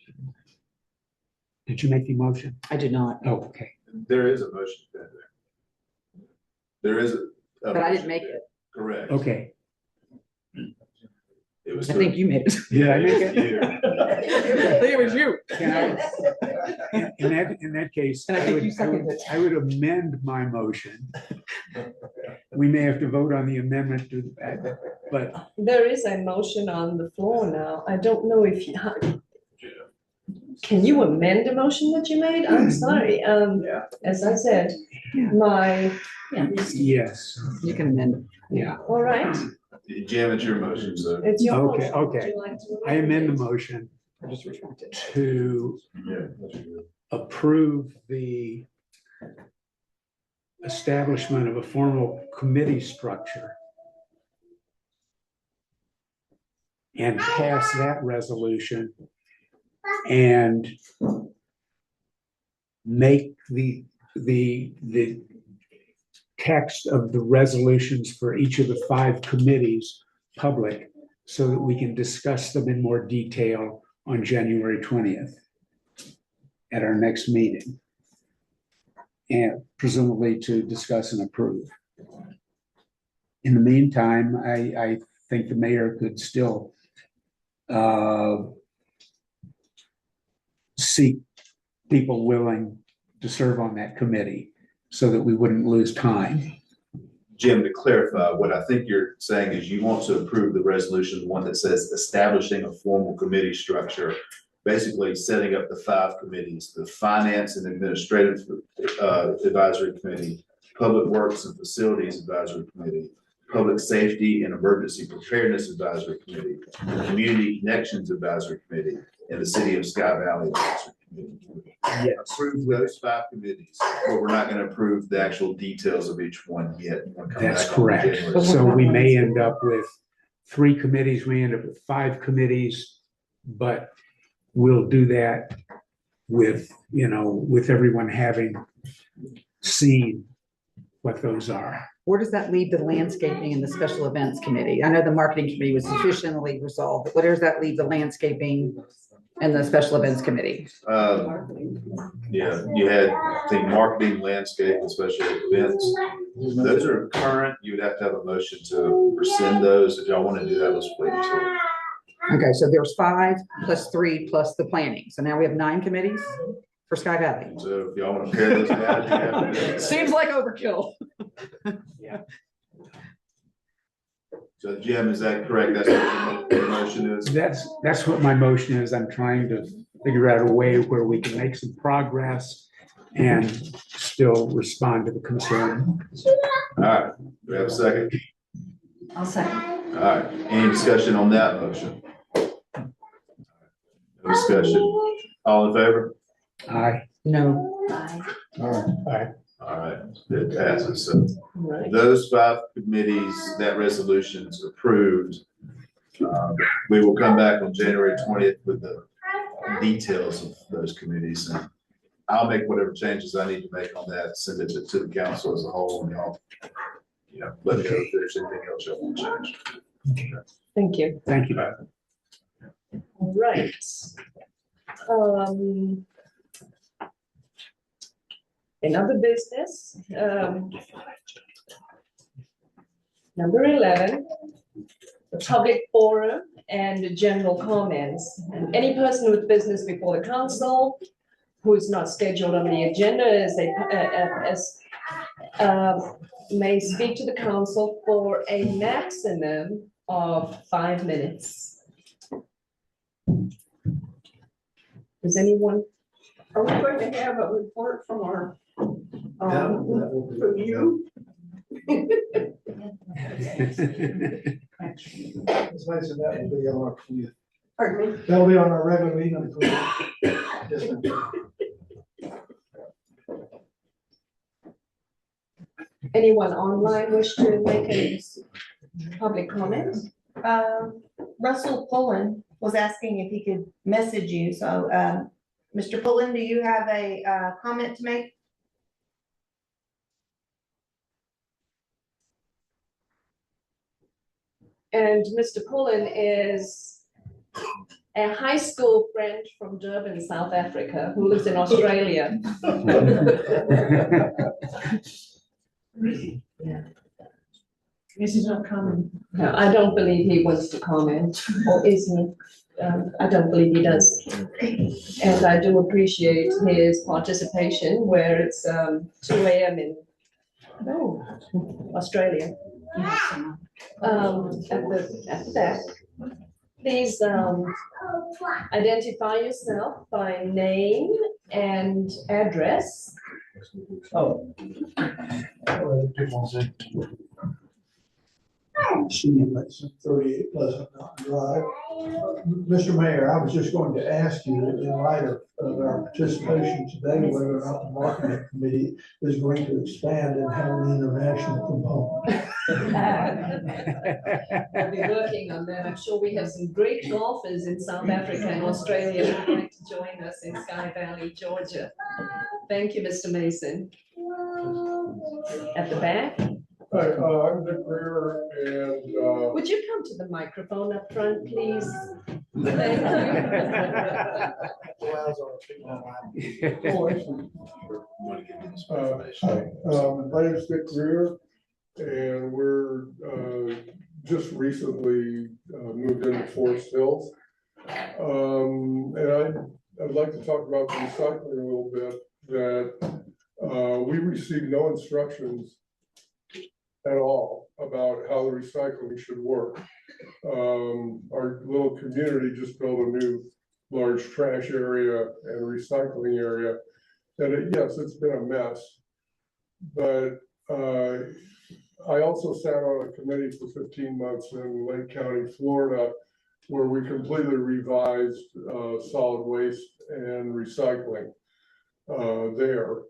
Did you make the motion? I did not, Oh, okay. There is a motion. There is a. but I didn't make it. Correct. Okay. It was. I think you made it. Did I make it? You. I think it was you. Can I, in that case, And I think you seconded it. I would amend my motion. We may have to vote on the amendment to that, but There is a motion on the floor now. I don't know if you, can you amend the motion that you made? I'm sorry. Yeah. As I said, my, yes, You can amend it. yeah. all right, Jam, it's your motion, so. it's your Okay, motion. Would okay. you like to I amend the it? motion I just retracted. to approve the establishment of a formal committee structure and pass that resolution and make the text of the resolutions for each of the 5 committees public so that we can discuss them in more detail on January 20th at our next meeting, and presumably to discuss and approve. In the meantime, I think the mayor could still seek people willing to serve on that committee so that we wouldn't lose time. Jim, to clarify, what I think you're saying is you want to approve the resolution, the one that says establishing a formal committee structure, basically setting up the 5 committees, the Finance and Administrative Advisory Committee, Public Works and Facilities Advisory Committee, Public Safety and Emergency Preparedness Advisory Committee, the Community Connections Advisory Committee, and the City of Sky Valley Advisory Committee. Yes. Approve those 5 committees, but we're not going to approve the actual details of each one yet. We'll come That's back on correct. January. So we may end up with 3 committees, we end up with 5 committees, but we'll do that with, with everyone having seen what those are. Where does that leave the landscaping and the special events committee? I know the marketing committee was sufficiently resolved, but where does that leave the landscaping and the special events committee? Yeah, you had, I think, marketing, landscape, and special events. Those are current. You would have to have a motion to rescind those. If y'all want to do that, let's wait until. Okay, so there's 5 plus 3 plus the planning. So now we have 9 committees for Sky Valley. So if y'all want to pair those down, you have to. Seems like overkill. So Jim, is that correct? That's what the motion is? That's what my motion is. I'm trying to figure out a way where we can make some progress and still respond to the concern. All right, do we have a second? I'll second. All right, any discussion on that motion? No discussion. All in favor? Aye. No. All right. All right, it passes. So Right. those 5 committees, that resolution's approved. We will come back on January 20th with the details of those committees. And I'll make whatever changes I need to make on that, send it to the council as a whole, and y'all, let me know if there's anything else you want to change. Thank you. Thank you. All right. Another business, number 11, the public forum and the general comments. And any person with business before the council who is not scheduled on the agenda may speak to the council for a maximum of 5 minutes. Does anyone? Are we going to have a report from our, from you? That's why I said that will be on our, Pardon me? that'll be on our regular meeting. Anyone online wish to make a public comment? Russell Pullen was asking if he could message you. So, Mr. Pullen, do you have a comment to make? And Mr. Pullen is a high school friend from Durban, South Africa, who lives in Australia. This is not common. No, I don't believe he wants to comment, or is he? I don't believe he does. And I do appreciate his participation where it's 2 a.m. in Australia. At that, please identify yourself by name and address. 38 Pleasant Mountain Drive. Mr. Mayor, I was just going to ask you, in light of our participation today, whether or not the marketing committee is going to expand and have an international component. We'll be working on that. I'm sure we have some great golfers in South Africa and Australia who would like to join us in Sky Valley, Georgia. Thank you, Mr. Mason. At the back, Hi, I'm Dick Greer, and would you come to the microphone up front, please? Thank you. hi, my name is Dick Greer, and we're just recently moved into Forest Hills. And I'd like to talk about the recycling a little bit, that we received no instructions at all about how the recycling should work. Our little community just built a new large trash area and recycling area. And yes, it's been a mess. But I also sat on a committee for 15 months in Lake County, Florida, where we completely revised solid waste and recycling there.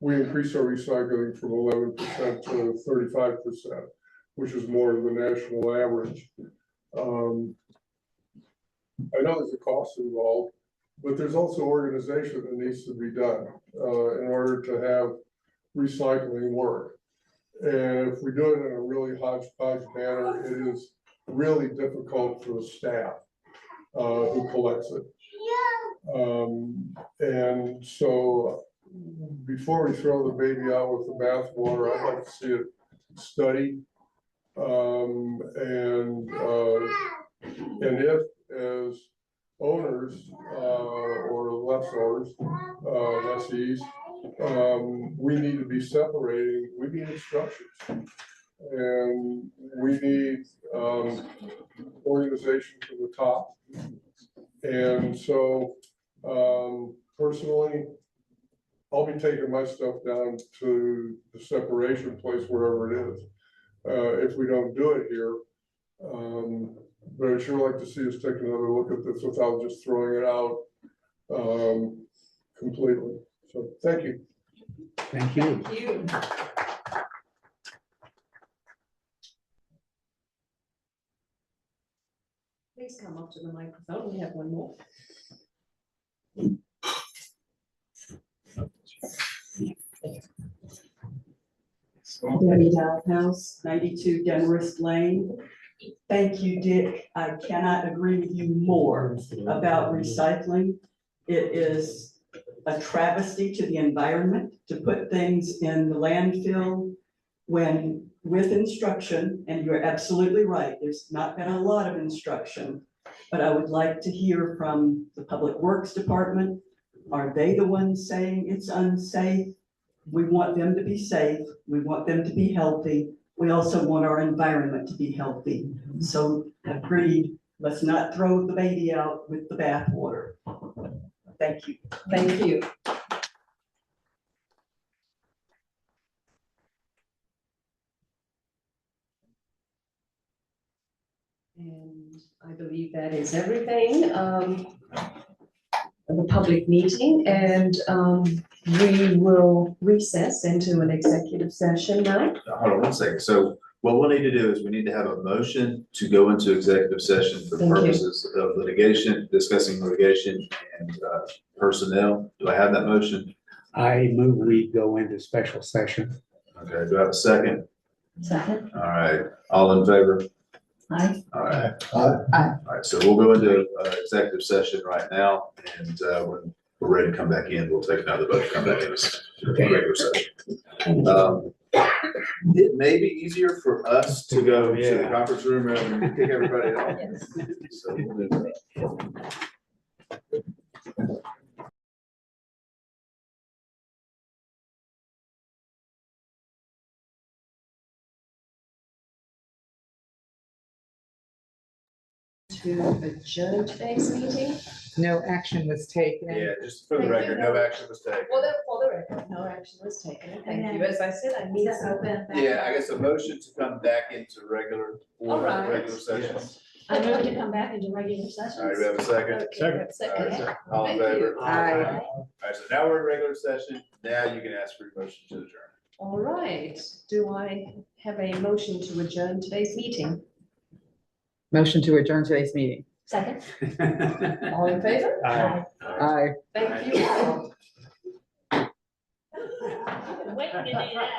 We increased our recycling from 11% to 35%, which is more than the national average. I know there's a cost involved, but there's also organization that needs to be done in order to have recycling work. And if we do it in a really hodgepodge manner, it is really difficult for the staff who collects it. And so before we throw the baby out with the bathwater, I'd like to see it studied. And if, as owners or lessors, lessees, we need to be separating, we need instructions. And we need organization from the top. And so personally, I'll be taking my stuff down to the separation place, wherever it is, if we don't do it here. But I'd sure like to see us take another look at this without just throwing it out completely. So thank you. Thank you. Thank you. Please come up to the microphone. We have one more. Debbie House, 92 Demarest Lane. Thank you, Dick. I cannot agree with you more about recycling. It is a travesty to the environment to put things in the landfill when with instruction, and you're absolutely right, there's not been a lot of instruction, but I would like to hear from the Public Works Department. Are they the ones saying it's unsafe? We want them to be safe. We want them to be healthy. We also want our environment to be healthy. So agreed, let's not throw the baby out with the bathwater. Thank you. Thank you. And I believe that is everything. The public meeting, and we will recess into an executive session now. Hold on one second. So what we'll need to do is we need to have a motion to go into executive session for Thank you. purposes of litigation, discussing litigation and personnel. Do I have that motion? I move we go into special session. Okay, do I have a second? Second. All right, all in favor? Aye. All right. Aye. All right, so we'll go into executive session right now, and when we're ready to come back in, we'll take another vote to come back in regular session. It may be easier for us to go to the conference room rather than kick everybody out. So we'll do that. to adjourn today's meeting? No action was taken. Yeah, just for the record, no action was taken. For the record, no action was taken. Thank you. As I said, I need Is that some. open? back Yeah, I up? guess a motion to come back into regular, All right. regular session. I move to come back into regular All sessions. right, we have a second. Second. Second. All in Thank you. favor? Aye. All right, so now we're in regular session. Now you can ask for your motion to adjourn. All right. Do I have a motion to adjourn today's meeting? Motion to adjourn today's meeting. Second. All in favor? Aye. Aye. Thank you all. Waiting to do that.